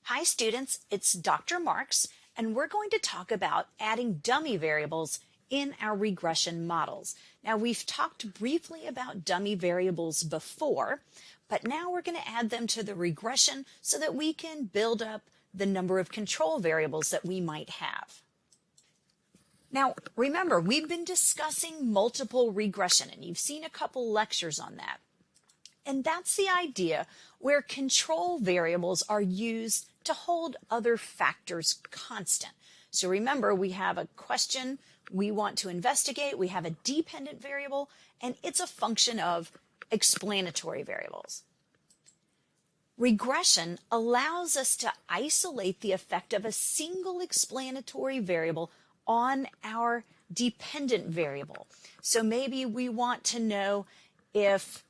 Hi students, it's Dr. Marks, and we're going to talk about adding dummy variables in our regression models. Now we've talked briefly about dummy variables before, but now we're going to add them to the regression so that we can build up the number of control variables that we might have. Now remember, we've been discussing multiple regression, and you've seen a couple lectures on that. And that's the idea where control variables are used to hold other factors constant. So remember, we have a question we want to investigate, we have a dependent variable, and it's a function of explanatory variables. Regression allows us to isolate the effect of a single explanatory variable on our dependent variable. So maybe we want to know if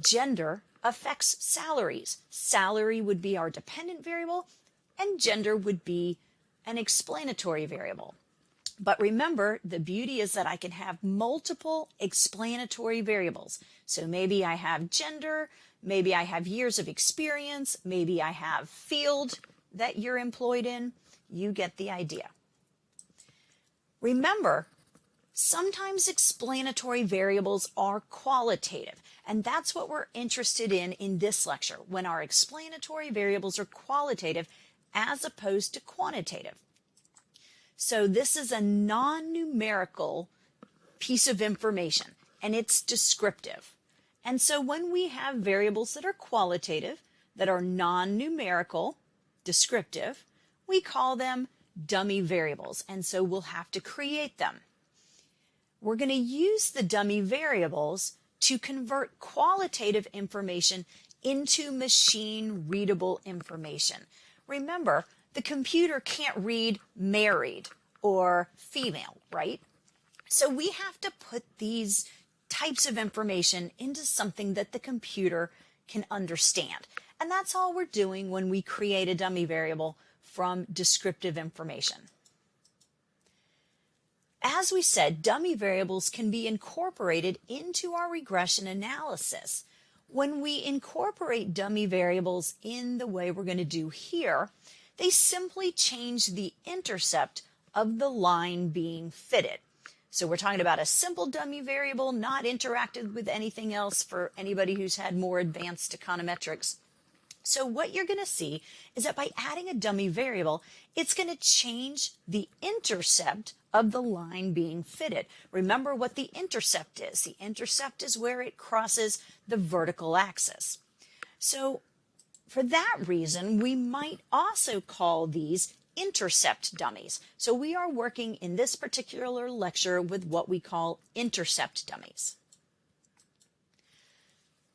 gender affects salaries. Salary would be our dependent variable, and gender would be an explanatory variable. But remember, the beauty is that I can have multiple explanatory variables. So maybe I have gender, maybe I have years of experience, maybe I have field that you're employed in. You get the idea. Remember, sometimes explanatory variables are qualitative, and that's what we're interested in this lecture, when our explanatory variables are qualitative as opposed to quantitative. So this is a non-numerical piece of information, and it's descriptive. And so when we have variables that are qualitative, that are non-numerical, descriptive, we call them dummy variables, and so we'll have to create them. We're going to use the dummy variables to convert qualitative information into machine-readable information. Remember, the computer can't read married or female, right? So we have to put these types of information into something that the computer can understand. And that's all we're doing when we create a dummy variable from descriptive information. As we said, dummy variables can be incorporated into our regression analysis. When we incorporate dummy variables in the way we're going to do here, they simply change the intercept of the line being fitted. So we're talking about a simple dummy variable, not interacted with anything else for anybody who's had more advanced econometrics. So what you're going to see is that by adding a dummy variable, it's going to change the intercept of the line being fitted. Remember what the intercept is. The intercept is where it crosses the vertical axis. So for that reason, we might also call these intercept dummies. So we are working in this particular lecture with what we call intercept dummies.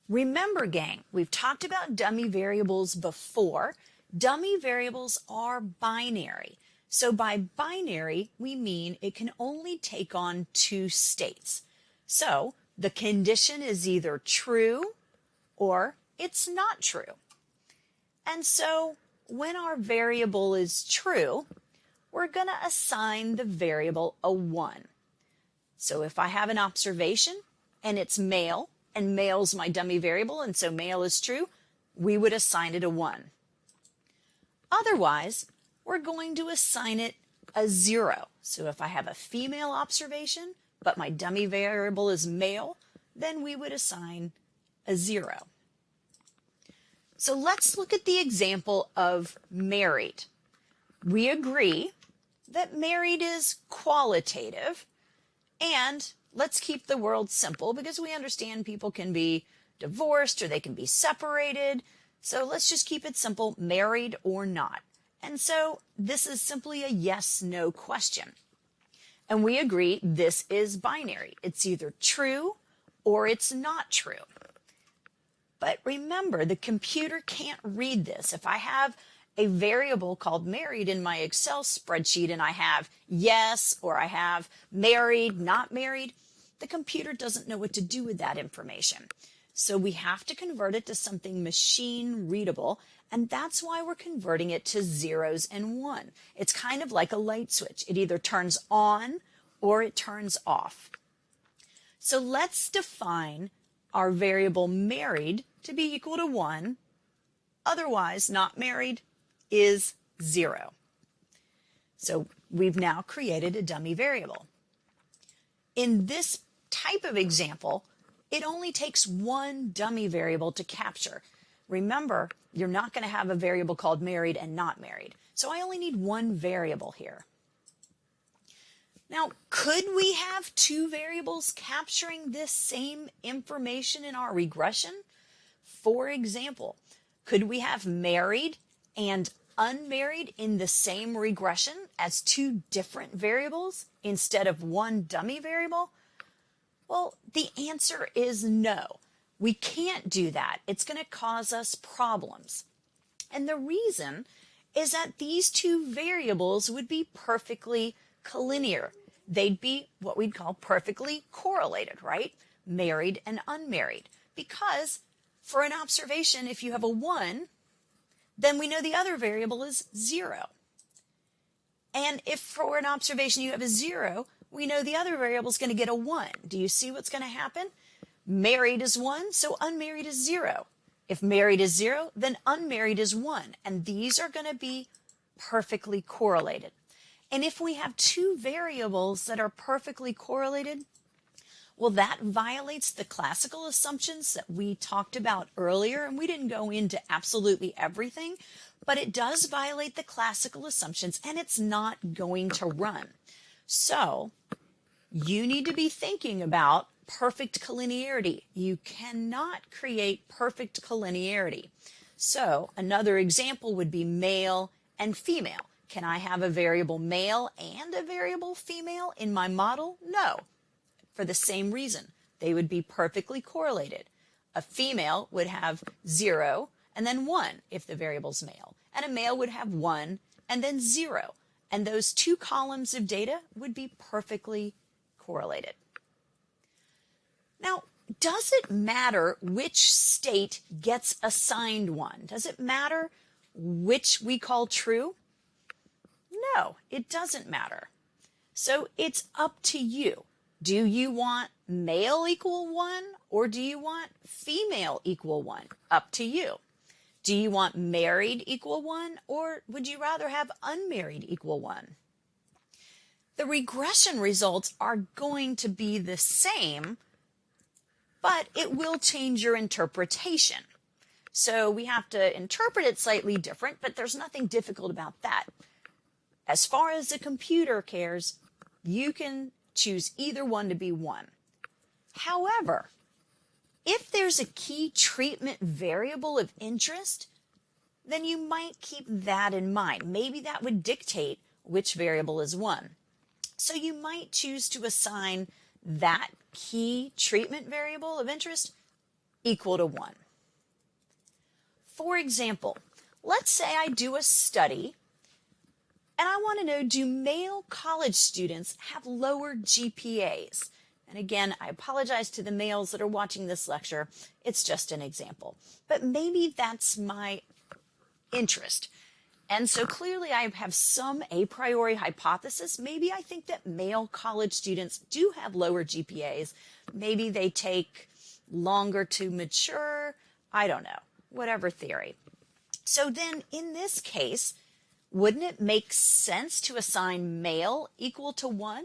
Remember, gang, we've talked about dummy variables before. Dummy variables are binary. So by binary, we mean it can only take on two states. So the condition is either true or it's not true. And so when our variable is true, we're going to assign the variable a 1. So if I have an observation and it's male, and male's my dummy variable, and so male is true, we would assign it a 1. Otherwise, we're going to assign it a 0. So if I have a female observation, but my dummy variable is male, then we would assign a 0. So let's look at the example of married. We agree that married is qualitative, and let's keep the world simple because we understand people can be divorced or they can be separated. So let's just keep it simple, married or not. And so this is simply a yes/no question. And we agree this is binary. It's either true or it's not true. But remember, the computer can't read this. If I have a variable called married in my Excel spreadsheet and I have yes or I have married, not married, the computer doesn't know what to do with that information. So we have to convert it to something machine readable, and that's why we're converting it to 0s and 1. It's kind of like a light switch. It either turns on or it turns off. So let's define our variable married to be equal to 1, otherwise not married is 0. So we've now created a dummy variable. In this type of example, it only takes one dummy variable to capture. Remember, you're not going to have a variable called married and not married. So I only need one variable here. Now, could we have two variables capturing this same information in our regression? For example, could we have married and unmarried in the same regression as two different variables instead of one dummy variable? Well, the answer is no. We can't do that. It's going to cause us problems. And the reason is that these two variables would be perfectly collinear. They'd be what we'd call perfectly correlated, right? Married and unmarried. Because for an observation, if you have a 1, then we know the other variable is 0. And if for an observation you have a 0, we know the other variable is going to get a 1. Do you see what's going to happen? Married is 1, so unmarried is 0. If married is 0, then unmarried is 1. And these are going to be perfectly correlated. And if we have two variables that are perfectly correlated, well, that violates the classical assumptions that we talked about earlier. And we didn't go into absolutely everything, but it does violate the classical assumptions and it's not going to run. So you need to be thinking about perfect collinearity. You cannot create perfect collinearity. So another example would be male and female. Can I have a variable male and a variable female in my model? No. For the same reason, they would be perfectly correlated. A female would have 0 and then 1 if the variable's male, and a male would have 1 and then 0. And those two columns of data would be perfectly correlated. Now, does it matter which state gets assigned one? Does it matter which we call true? No, it doesn't matter. So it's up to you. Do you want male equal 1 or do you want female equal 1? Up to you. Do you want married equal 1 or would you rather have unmarried equal 1? The regression results are going to be the same, but it will change your interpretation. So we have to interpret it slightly different, but there's nothing difficult about that. As far as the computer cares, you can choose either one to be 1. However, if there's a key treatment variable of interest, then you might keep that in mind. Maybe that would dictate which variable is 1. So you might choose to assign that key treatment variable of interest equal to 1. For example, let's say I do a study and I want to know, do male college students have lower GPAs? And again, I apologize to the males that are watching this lecture. It's just an example. But maybe that's my interest. And so clearly I have some a priori hypothesis. Maybe I think that male college students do have lower GPAs. Maybe they take longer to mature. I don't know. Whatever theory. So then in this case, wouldn't it make sense to assign male equal to 1?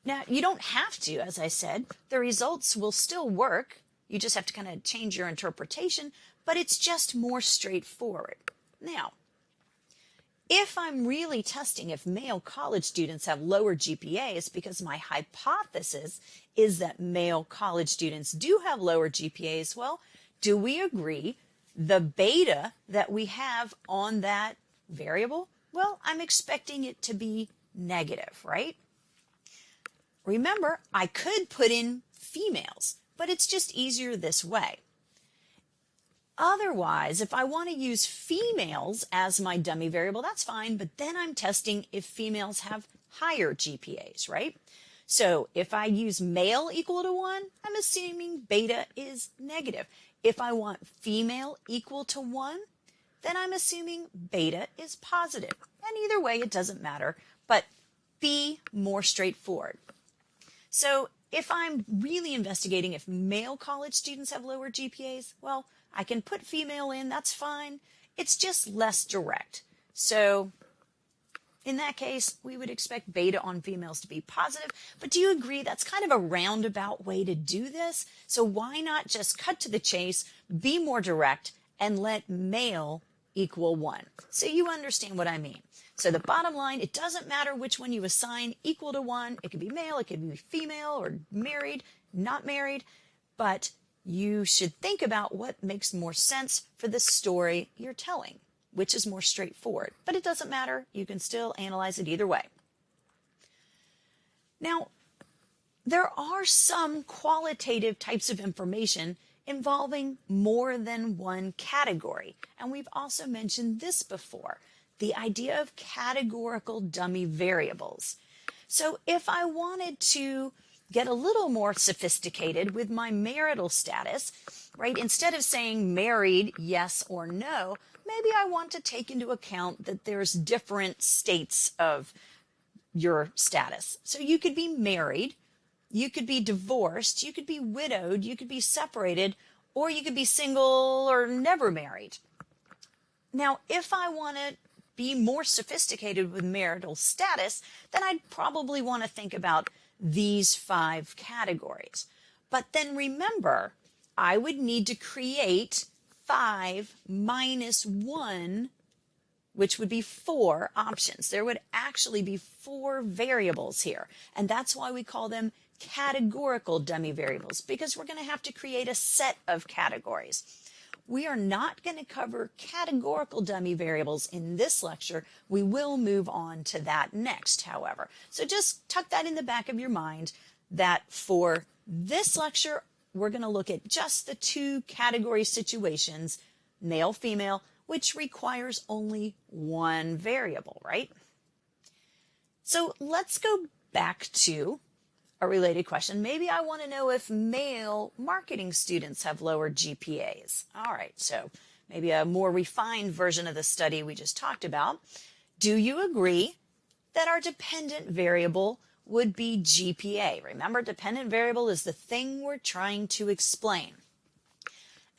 Now, you don't have to, as I said. The results will still work. You just have to kind of change your interpretation, but it's just more straightforward. Now, if I'm really testing if male college students have lower GPAs because my hypothesis is that male college students do have lower GPAs, well, do we agree the beta that we have on that variable? Well, I'm expecting it to be negative, right? Remember, I could put in females, but it's just easier this way. Otherwise, if I want to use females as my dummy variable, that's fine, but then I'm testing if females have higher GPAs, right? So if I use male equal to 1, I'm assuming beta is negative. If I want female equal to 1, then I'm assuming beta is positive. And either way, it doesn't matter, but be more straightforward. So if I'm really investigating if male college students have lower GPAs, well, I can put female in, that's fine. It's just less direct. So in that case, we would expect beta on females to be positive, but do you agree that's kind of a roundabout way to do this? So why not just cut to the chase, be more direct, and let male equal 1? So you understand what I mean. So the bottom line, it doesn't matter which one you assign equal to 1. It could be male, it could be female, or married, not married, but you should think about what makes more sense for the story you're telling, which is more straightforward. But it doesn't matter. You can still analyze it either way. Now, there are some qualitative types of information involving more than one category. And we've also mentioned this before, the idea of categorical dummy variables. So if I wanted to get a little more sophisticated with my marital status, right, instead of saying married, yes or no, maybe I want to take into account that there's different states of your status. So you could be married, you could be divorced, you could be widowed, you could be separated, or you could be single or never married. Now, if I want to be more sophisticated with marital status, then I'd probably want to think about these 5 categories. But then remember, I would need to create 5 minus 1, which would be 4 options. There would actually be 4 variables here. And that's why we call them categorical dummy variables, because we're going to have to create a set of categories. We are not going to cover categorical dummy variables in this lecture. We will move on to that next, however. So just tuck that in the back of your mind that for this lecture, we're going to look at just the 2 category situations, male, female, which requires only 1 variable, right? So let's go back to a related question. Maybe I want to know if male marketing students have lower GPAs. All right, so maybe a more refined version of the study we just talked about. Do you agree that our dependent variable would be GPA? Remember, dependent variable is the thing we're trying to explain.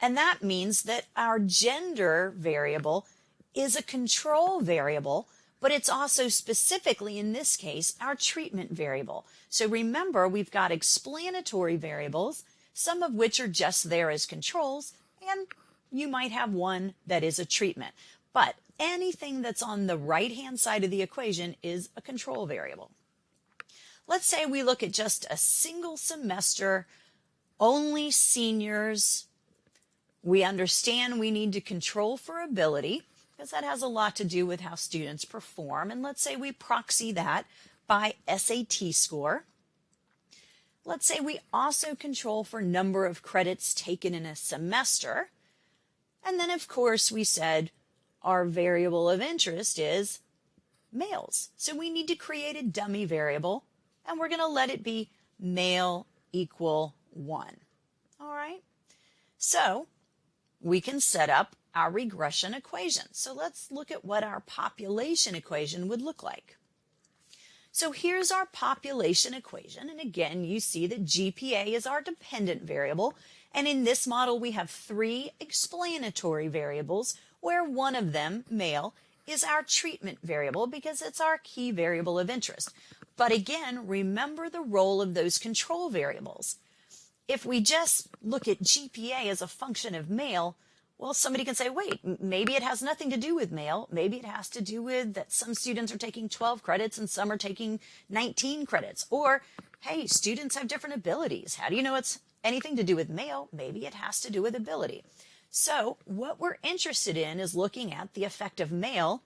And that means that our gender variable is a control variable, but it's also specifically, in this case, our treatment variable. So remember, we've got explanatory variables, some of which are just there as controls, and you might have one that is a treatment. But anything that's on the right-hand side of the equation is a control variable. Let's say we look at just a single semester, only seniors. We understand we need to control for ability, because that has a lot to do with how students perform. And let's say we proxy that by SAT score. Let's say we also control for number of credits taken in a semester. And then, of course, we said our variable of interest is males. So we need to create a dummy variable, and we're going to let it be male equal 1. All right? So we can set up our regression equation. So let's look at what our population equation would look like. So here's our population equation. And again, you see that GPA is our dependent variable. And in this model, we have 3 explanatory variables, where one of them, male, is our treatment variable because it's our key variable of interest. But again, remember the role of those control variables. If we just look at GPA as a function of male, well, somebody can say, wait, maybe it has nothing to do with male. Maybe it has to do with that some students are taking 12 credits and some are taking 19 credits. Or, hey, students have different abilities. How do you know it's anything to do with male? Maybe it has to do with ability. So what we're interested in is looking at the effect of male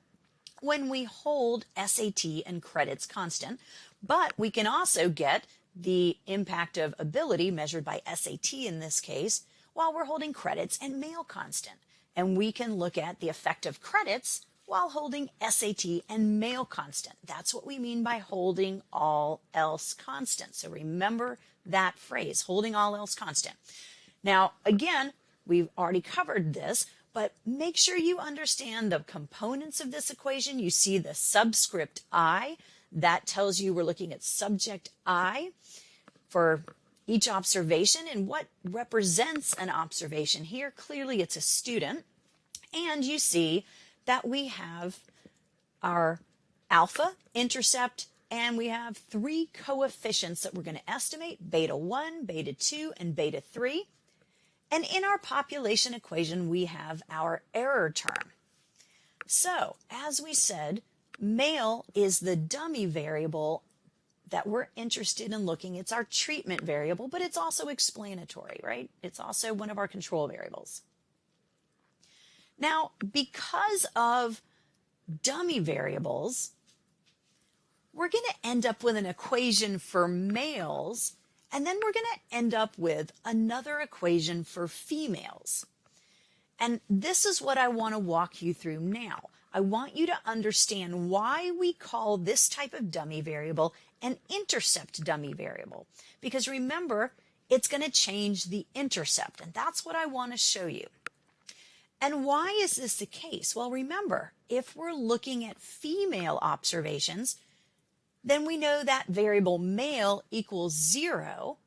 when we hold SAT and credits constant. But we can also get the impact of ability measured by SAT in this case, while we're holding credits and male constant. And we can look at the effect of credits while holding SAT and male constant. That's what we mean by holding all else constant. So remember that phrase, holding all else constant. Now, again, we've already covered this, but make sure you understand the components of this equation. You see the subscript I. That tells you we're looking at subject I for each observation, and what represents an observation here. Clearly, it's a student. And you see that we have our alpha, intercept, and we have 3 coefficients that we're going to estimate, beta 1, beta 2, and beta 3. And in our population equation, we have our error term. So, as we said, male is the dummy variable that we're interested in looking. It's our treatment variable, but it's also explanatory, right? It's also one of our control variables. Now, because of dummy variables, we're going to end up with an equation for males, and then we're going to end up with another equation for females. And this is what I want to walk you through now. I want you to understand why we call this type of dummy variable an intercept dummy variable. Because remember, it's going to change the intercept, and that's what I want to show you. And why is this the case? Well, remember, if we're looking at female observations, then we know that variable male equals 0.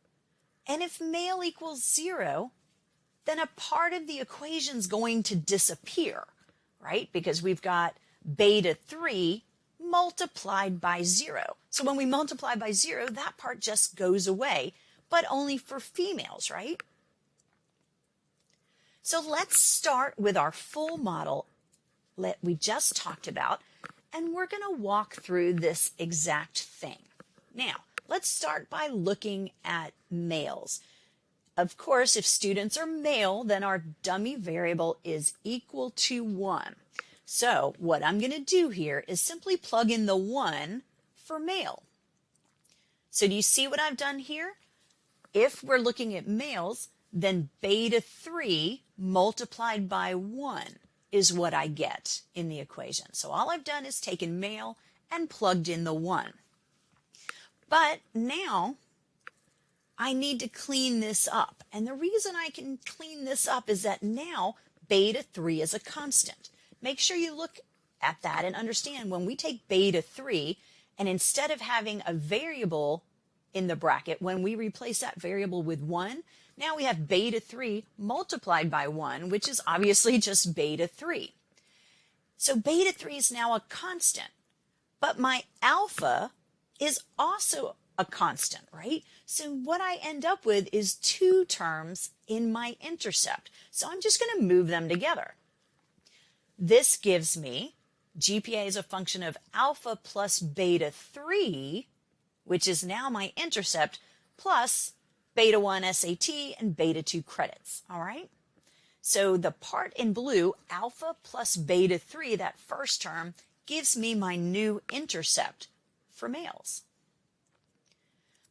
And if male equals 0, then a part of the equation is going to disappear, right? Because we've got beta 3 multiplied by 0. So when we multiply by 0, that part just goes away, but only for females, right? So let's start with our full model that we just talked about, and we're going to walk through this exact thing. Now, let's start by looking at males. Of course, if students are male, then our dummy variable is equal to 1. So what I'm going to do here is simply plug in the 1 for male. So do you see what I've done here? If we're looking at males, then beta 3 multiplied by 1 is what I get in the equation. So all I've done is taken male and plugged in the 1. But now I need to clean this up. And the reason I can clean this up is that now beta 3 is a constant. Make sure you look at that and understand when we take beta 3 and instead of having a variable in the bracket, when we replace that variable with 1, now we have beta 3 multiplied by 1, which is obviously just beta 3. So beta 3 is now a constant, but my alpha is also a constant, right? So what I end up with is 2 terms in my intercept. So I'm just going to move them together. This gives me GPA as a function of alpha plus beta 3, which is now my intercept, plus beta 1 SAT and beta 2 credits, all right? So the part in blue, alpha plus beta 3, that first term, gives me my new intercept for males.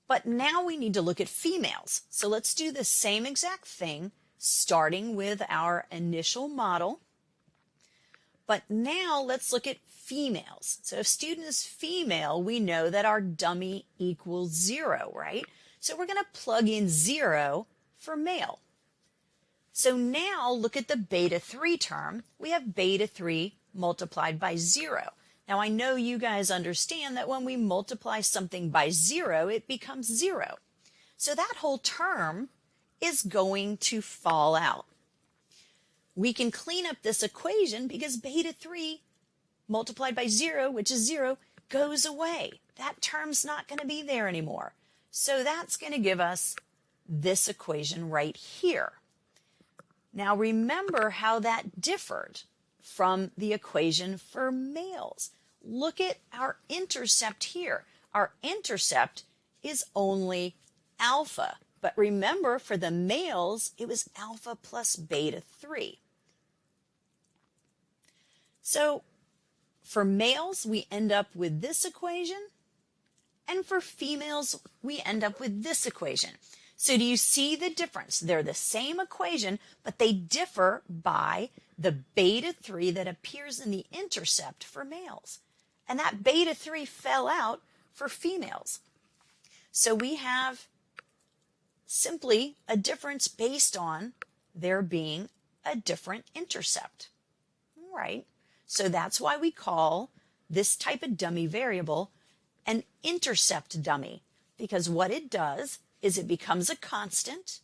But now we need to look at females. So let's do the same exact thing, starting with our initial model. But now let's look at females. So if student is female, we know that our dummy equals 0, right? So we're going to plug in 0 for male. So now look at the beta 3 term. We have beta 3 multiplied by 0. Now I know you guys understand that when we multiply something by 0, it becomes 0. So that whole term is going to fall out. We can clean up this equation because beta 3 multiplied by 0, which is 0, goes away. That term's not going to be there anymore. So that's going to give us this equation right here. Now remember how that differed from the equation for males. Look at our intercept here. Our intercept is only alpha. But remember, for the males, it was alpha plus beta 3. So for males, we end up with this equation. And for females, we end up with this equation. So do you see the difference? They're the same equation, but they differ by the beta 3 that appears in the intercept for males. And that beta 3 fell out for females. So we have simply a difference based on there being a different intercept. All right. So that's why we call this type of dummy variable an intercept dummy, because what it does is it becomes a constant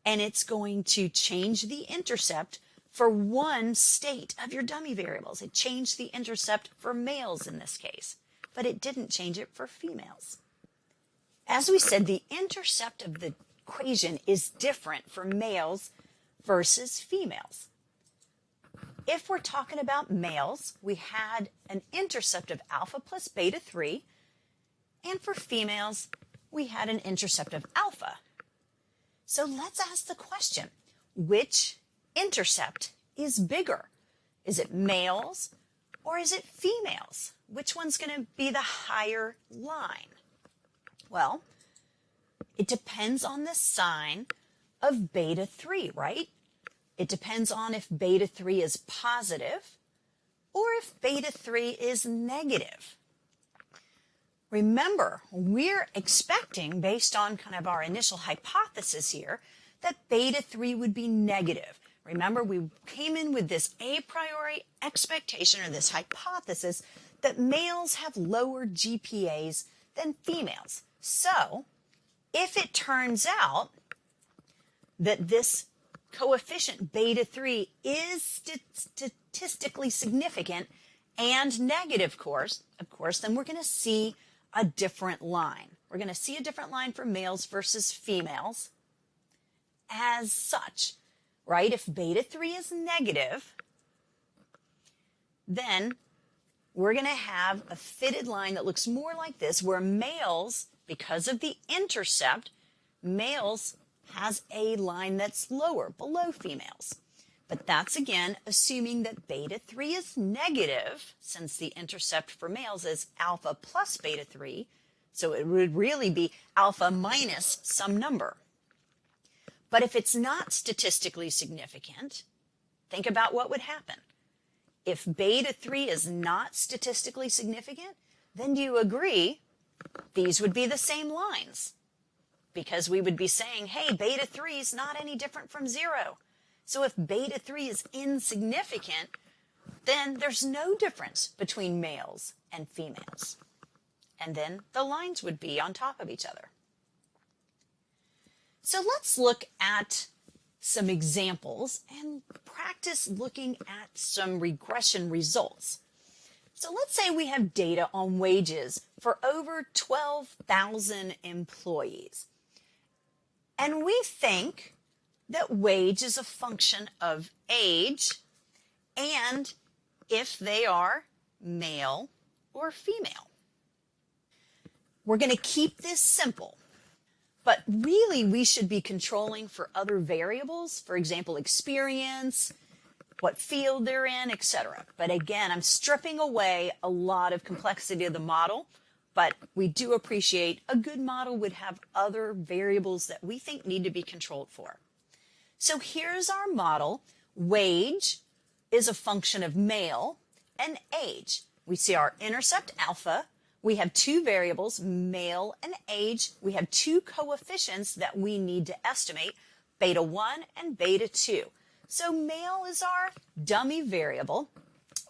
and it's going to change the intercept for one state of your dummy variables. It changed the intercept for males in this case, but it didn't change it for females. As we said, the intercept of the equation is different for males versus females. If we're talking about males, we had an intercept of alpha plus beta 3, and for females, we had an intercept of alpha. So let's ask the question, which intercept is bigger? Is it males or is it females? Which one's going to be the higher line? Well, it depends on the sign of beta 3, right? It depends on if beta 3 is positive or if beta 3 is negative. Remember, we're expecting, based on kind of our initial hypothesis here, that beta 3 would be negative. Remember, we came in with this a priori expectation or this hypothesis that males have lower GPAs than females. So, if it turns out that this coefficient beta 3 is statistically significant and negative, of course, then we're going to see a different line. We're going to see a different line for males versus females as such, right? If beta 3 is negative, then we're going to have a fitted line that looks more like this, where males, because of the intercept, males has a line that's lower, below females. But that's, again, assuming that beta 3 is negative, since the intercept for males is alpha plus beta 3, so it would really be alpha minus some number. But if it's not statistically significant, think about what would happen. If beta 3 is not statistically significant, then do you agree these would be the same lines? Because we would be saying, hey, beta 3 is not any different from 0. So if beta 3 is insignificant, then there's no difference between males and females. And then the lines would be on top of each other. So let's look at some examples and practice looking at some regression results. So let's say we have data on wages for over 12,000 employees. And we think that wage is a function of age and if they are male or female. We're going to keep this simple, but really we should be controlling for other variables, for example, experience, what field they're in, etc. But again, I'm stripping away a lot of complexity of the model, but we do appreciate a good model would have other variables that we think need to be controlled for. So here's our model. Wage is a function of male and age. We see our intercept alpha. We have two variables, male and age. We have two coefficients that we need to estimate, beta 1 and beta 2. So male is our dummy variable.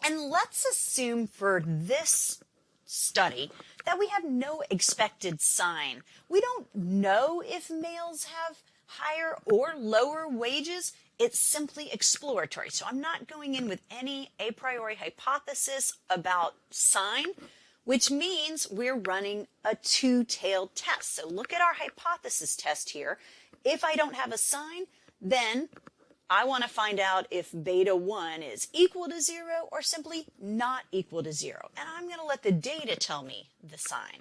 And let's assume for this study that we have no expected sign. We don't know if males have higher or lower wages. It's simply exploratory. So I'm not going in with any a priori hypothesis about sign, which means we're running a two-tailed test. So look at our hypothesis test here. If I don't have a sign, then I want to find out if beta 1 is equal to 0 or simply not equal to 0. And I'm going to let the data tell me the sign.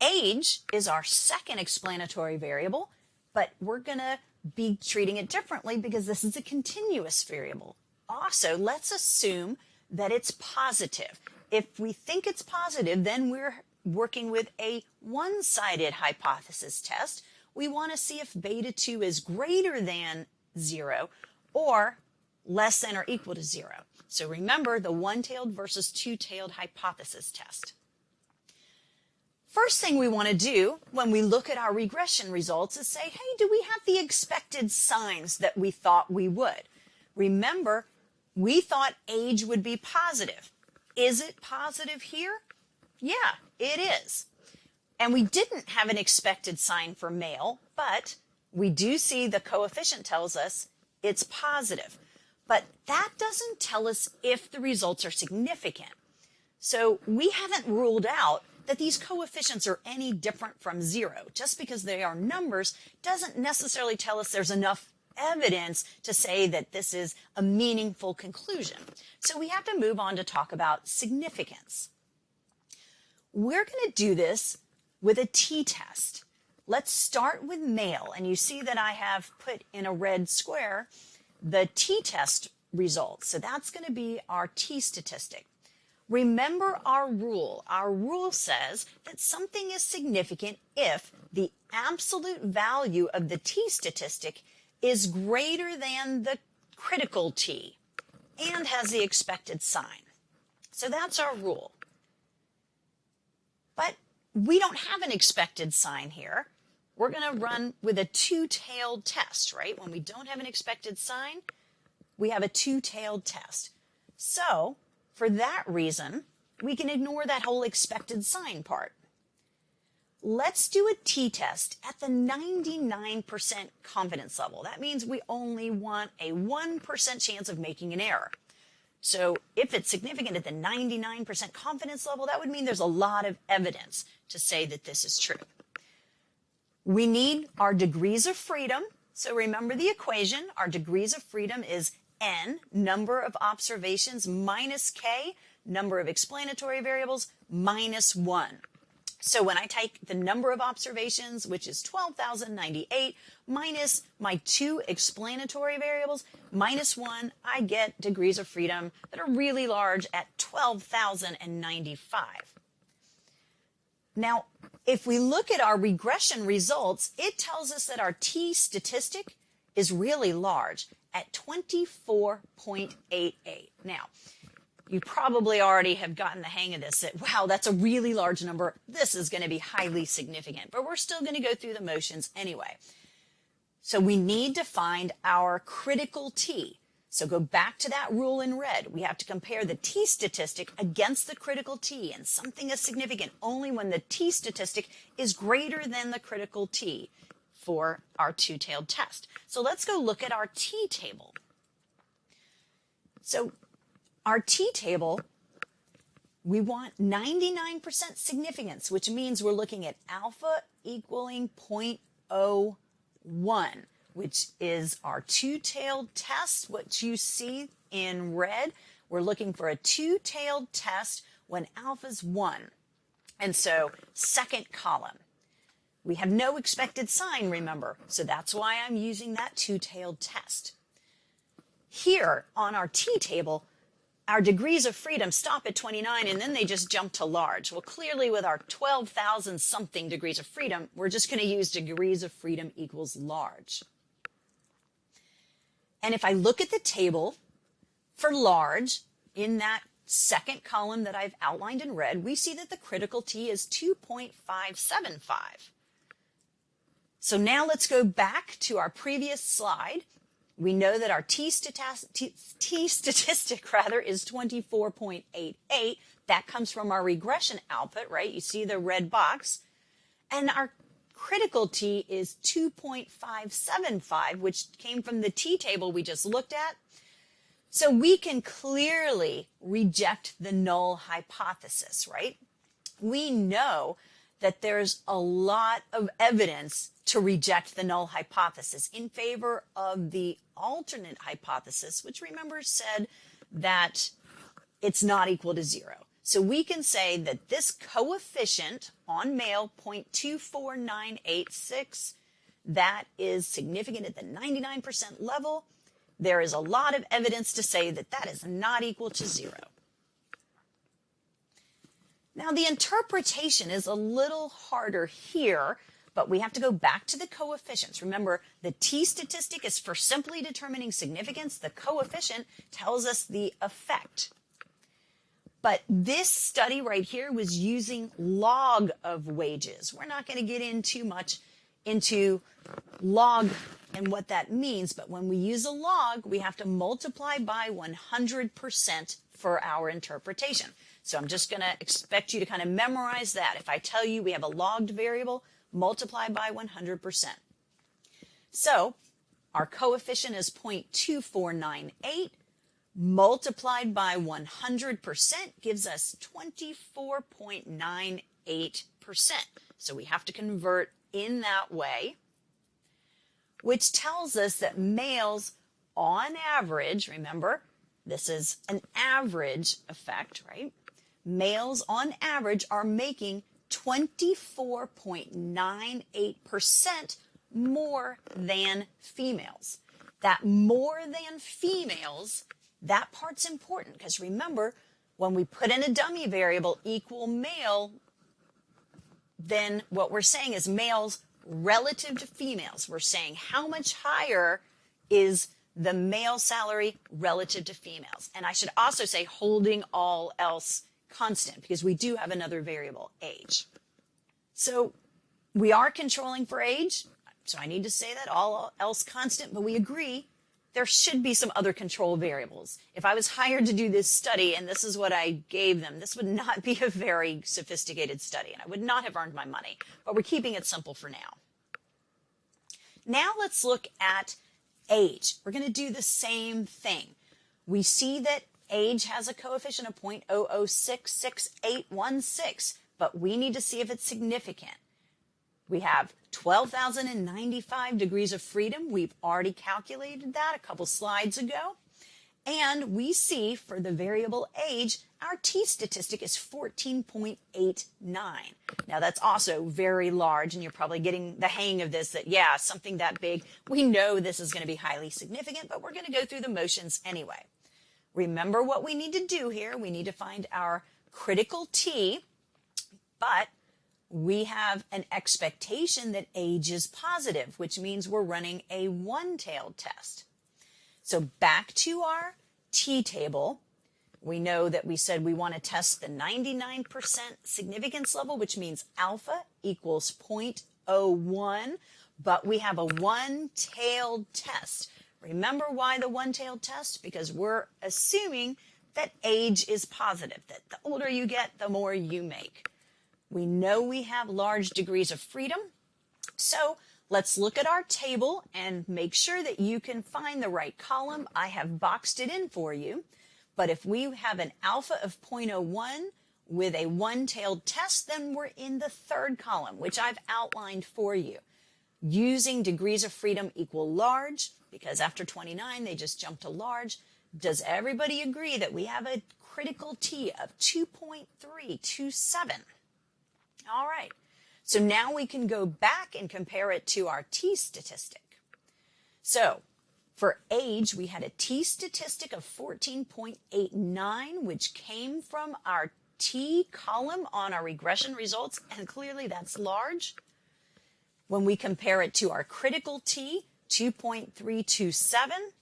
Age is our second explanatory variable, but we're going to be treating it differently because this is a continuous variable. Also, let's assume that it's positive. If we think it's positive, then we're working with a one-sided hypothesis test. We want to see if beta 2 is greater than 0 or less than or equal to 0. So remember the one-tailed versus two-tailed hypothesis test. First thing we want to do when we look at our regression results is say, hey, do we have the expected signs that we thought we would? Remember, we thought age would be positive. Is it positive here? Yeah, it is. And we didn't have an expected sign for male, but we do see the coefficient tells us it's positive. but that doesn't tell us if the results are significant. So we haven't ruled out that these coefficients are any different from 0. Just because they are numbers doesn't necessarily tell us there's enough evidence to say that this is a meaningful conclusion. So we have to move on to talk about significance. We're going to do this with a t-test. Let's start with male, and you see that I have put in a red square the t-test results. So that's going to be our t-statistic. Remember our rule. Our rule says that something is significant if the absolute value of the t-statistic is greater than the critical t and has the expected sign. So that's our rule. But we don't have an expected sign here. We're going to run with a two-tailed test, right? When we don't have an expected sign, we have a two-tailed test. So for that reason, we can ignore that whole expected sign part. Let's do a t-test at the 99% confidence level. That means we only want a 1% chance of making an error. So if it's significant at the 99% confidence level, that would mean there's a lot of evidence to say that this is true. We need our degrees of freedom. So remember the equation. Our degrees of freedom is n, number of observations, minus k, number of explanatory variables, minus 1. So when I take the number of observations, which is 12,098, minus my 2 explanatory variables, minus 1, I get degrees of freedom that are really large at 12,095. Now, if we look at our regression results, it tells us that our t-statistic is really large at 24.88. Now, you probably already have gotten the hang of this, that, wow, that's a really large number. This is going to be highly significant, but we're still going to go through the motions anyway. So we need to find our critical t. So go back to that rule in red. We have to compare the t-statistic against the critical t, and something is significant only when the t-statistic is greater than the critical t for our two-tailed test. So let's go look at our t-table. So our t-table, we want 99% significance, which means we're looking at alpha equaling 0.01, which is our two-tailed test, what you see in red. We're looking for a two-tailed test when alpha's 1. And so second column. We have no expected sign, remember, so that's why I'm using that two-tailed test. Here on our t-table, our degrees of freedom stop at 29, and then they just jump to large. Well, clearly with our 12,000 something degrees of freedom, we're just going to use degrees of freedom equals large. And if I look at the table for large, in that second column that I've outlined in red, we see that the critical t is 2.575. So now let's go back to our previous slide. We know that our t-statistic is 24.88. That comes from our regression output, right? You see the red box. And our critical t is 2.575, which came from the t-table we just looked at. So we can clearly reject the null hypothesis, right? We know that there's a lot of evidence to reject the null hypothesis in favor of the alternate hypothesis, which remember said that it's not equal to 0. So we can say that this coefficient on male, 0.24986, that is significant at the 99% level. There is a lot of evidence to say that that is not equal to 0. Now, the interpretation is a little harder here, but we have to go back to the coefficients. Remember, the t-statistic is for simply determining significance. The coefficient tells us the effect. But this study right here was using log of wages. We're not going to get in too much into log and what that means, but when we use a log, we have to multiply by 100% for our interpretation. So I'm just going to expect you to kind of memorize that. If I tell you we have a logged variable, multiply by 100%. So our coefficient is 0.2498. multiplied by 100% gives us 24.98%. So we have to convert in that way, which tells us that males on average, remember, this is an average effect, right? Males on average are making 24.98% more than females. That more than females, that part's important because remember, when we put in a dummy variable equal male, then what we're saying is males relative to females. We're saying how much higher is the male salary relative to females. And I should also say holding all else constant because we do have another variable, age. So we are controlling for age. So I need to say that all else constant, but we agree there should be some other control variables. If I was hired to do this study and this is what I gave them, this would not be a very sophisticated study and I would not have earned my money, but we're keeping it simple for now. Now let's look at age. We're going to do the same thing. We see that age has a coefficient of 0.00668816, but we need to see if it's significant. We have 12,095 degrees of freedom. We've already calculated that a couple slides ago. And we see for the variable age, our t-statistic is 14.89. Now that's also very large, and you're probably getting the hang of this, that yeah, something that big, we know this is going to be highly significant, but we're going to go through the motions anyway. Remember what we need to do here. We need to find our critical t, but we have an expectation that age is positive, which means we're running a one-tailed test. So back to our t-table, we know that we said we want to test the 99% significance level, which means alpha equals 0.01, but we have a one-tailed test. Remember why the one-tailed test? Because we're assuming that age is positive, that the older you get, the more you make. We know we have large degrees of freedom, so let's look at our table and make sure that you can find the right column. I have boxed it in for you, but if we have an alpha of 0.01 with a one-tailed test, then we're in the third column, which I've outlined for you. Using degrees of freedom equal large, because after 29, they just jump to large. Does everybody agree that we have a critical T of 2.327? All right, so now we can go back and compare it to our t-statistic. So for age, we had a t-statistic of 14.89, which came from our t column on our regression results, and clearly that's large. When we compare it to our critical t, 2.327,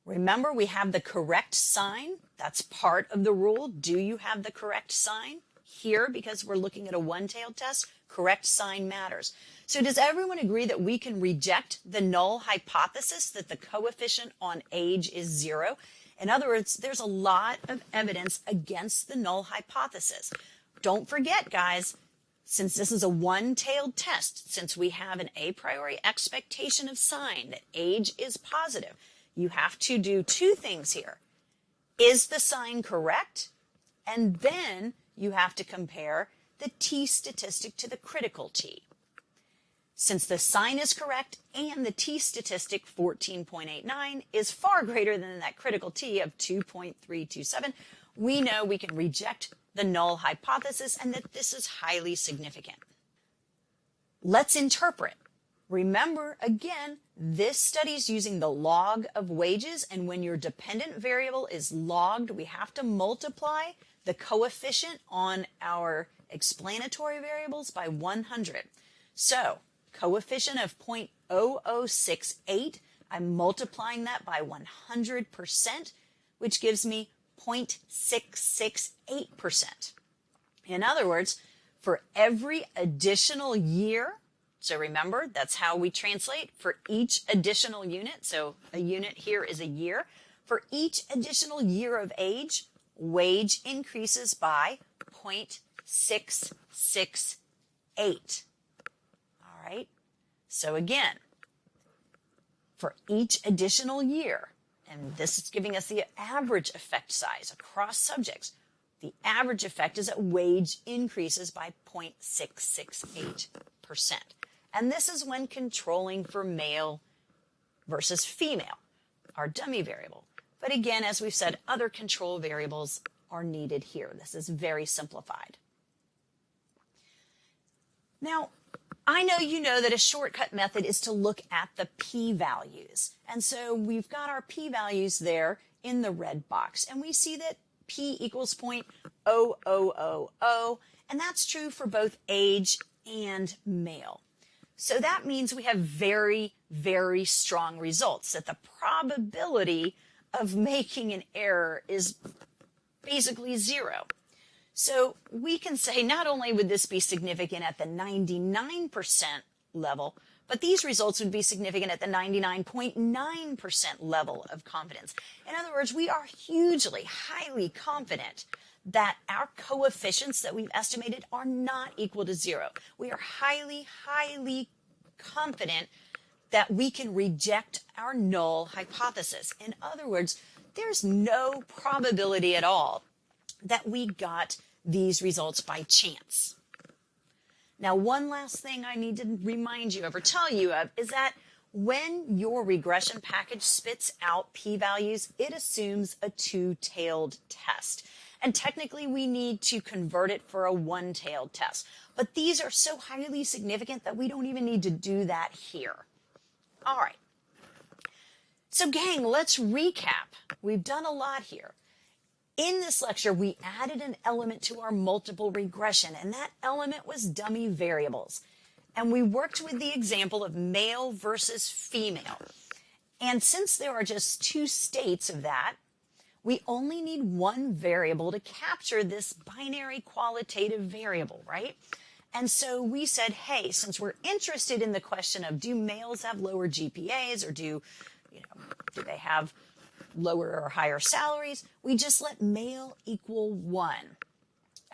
remember we have the correct sign. That's part of the rule. Do you have the correct sign? Here, because we're looking at a one-tailed test, correct sign matters. So does everyone agree that we can reject the null hypothesis that the coefficient on age is 0? In other words, there's a lot of evidence against the null hypothesis. Don't forget, guys, since this is a one-tailed test, since we have an a priori expectation of sign that age is positive, you have to do two things here. Is the sign correct? And then you have to compare the t-statistic to the critical t. Since the sign is correct and the t-statistic 14.89 is far greater than that critical t of 2.327, we know we can reject the null hypothesis and that this is highly significant. Let's interpret. Remember, again, this study is using the log of wages, and when your dependent variable is logged, we have to multiply the coefficient on our explanatory variables by 100. So, coefficient of 0.0068, I'm multiplying that by 100%, which gives me 0.668%. In other words, for every additional year, so remember, that's how we translate for each additional unit. So a unit here is a year. For each additional year of age, wage increases by 0.668. All right. So again, for each additional year, And this is giving us the average effect size across subjects. The average effect is that wage increases by 0.668%. And this is when controlling for male versus female, our dummy variable. But again, as we've said, other control variables are needed here. This is very simplified. Now, I know you know that a shortcut method is to look at the p-values. And so we've got our p-values there in the red box. And we see that p equals 0.0000. And that's true for both age and male. So that means we have very, very strong results, that the probability of making an error is basically 0. So we can say not only would this be significant at the 99% level, but these results would be significant at the 99.9% level of confidence. In other words, we are hugely, highly confident that our coefficients that we've estimated are not equal to 0. We are highly, highly confident that we can reject our null hypothesis. In other words, there's no probability at all that we got these results by chance. Now, one last thing I need to remind you of or tell you of is that when your regression package spits out p-values, it assumes a two-tailed test. And technically, we need to convert it for a one-tailed test. But these are so highly significant that we don't even need to do that here. All right. So, gang, let's recap. We've done a lot here. In this lecture, we added an element to our multiple regression, and that element was dummy variables. And we worked with the example of male versus female. And since there are just two states of that, we only need one variable to capture this binary qualitative variable, right? And so we said, hey, since we're interested in the question of do males have lower GPAs or do they have lower or higher salaries, we just let male equal 1.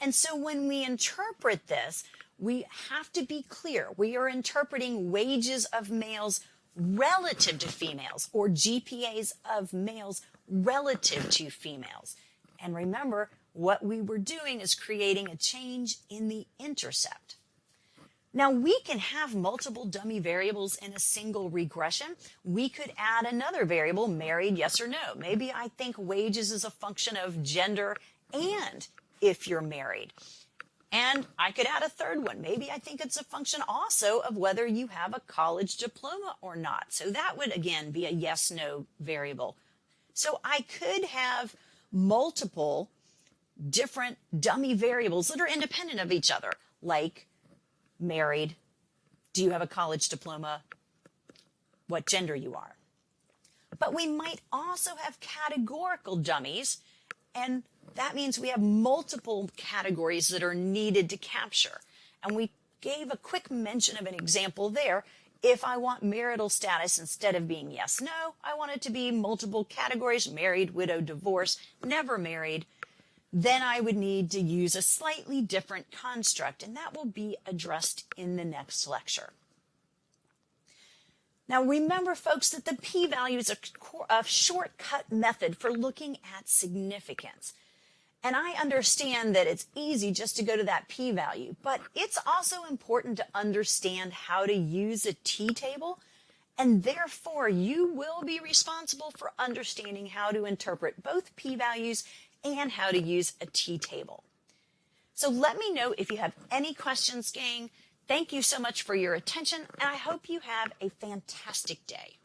And so when we interpret this, we have to be clear. We are interpreting wages of males relative to females or GPAs of males relative to females. And remember, what we were doing is creating a change in the intercept. Now, we can have multiple dummy variables in a single regression. We could add another variable, married, yes or no. Maybe I think wages is a function of gender and if you're married. And I could add a third one. Maybe I think it's a function also of whether you have a college diploma or not. So that would, again, be a yes-no variable. So I could have multiple different dummy variables that are independent of each other, like married, do you have a college diploma, what gender you are. But we might also have categorical dummies, and that means we have multiple categories that are needed to capture. And we gave a quick mention of an example there. If I want marital status, instead of being yes, no, I want it to be multiple categories, married, widowed, divorced, never married. Then I would need to use a slightly different construct, and that will be addressed in the next lecture. Now remember, folks, that the p-value is a shortcut method for looking at significance. And I understand that it's easy just to go to that p-value, but it's also important to understand how to use a t-table, and therefore you will be responsible for understanding how to interpret both p-values and how to use a t-table. So let me know if you have any questions, gang. Thank you so much for your attention, and I hope you have a fantastic day.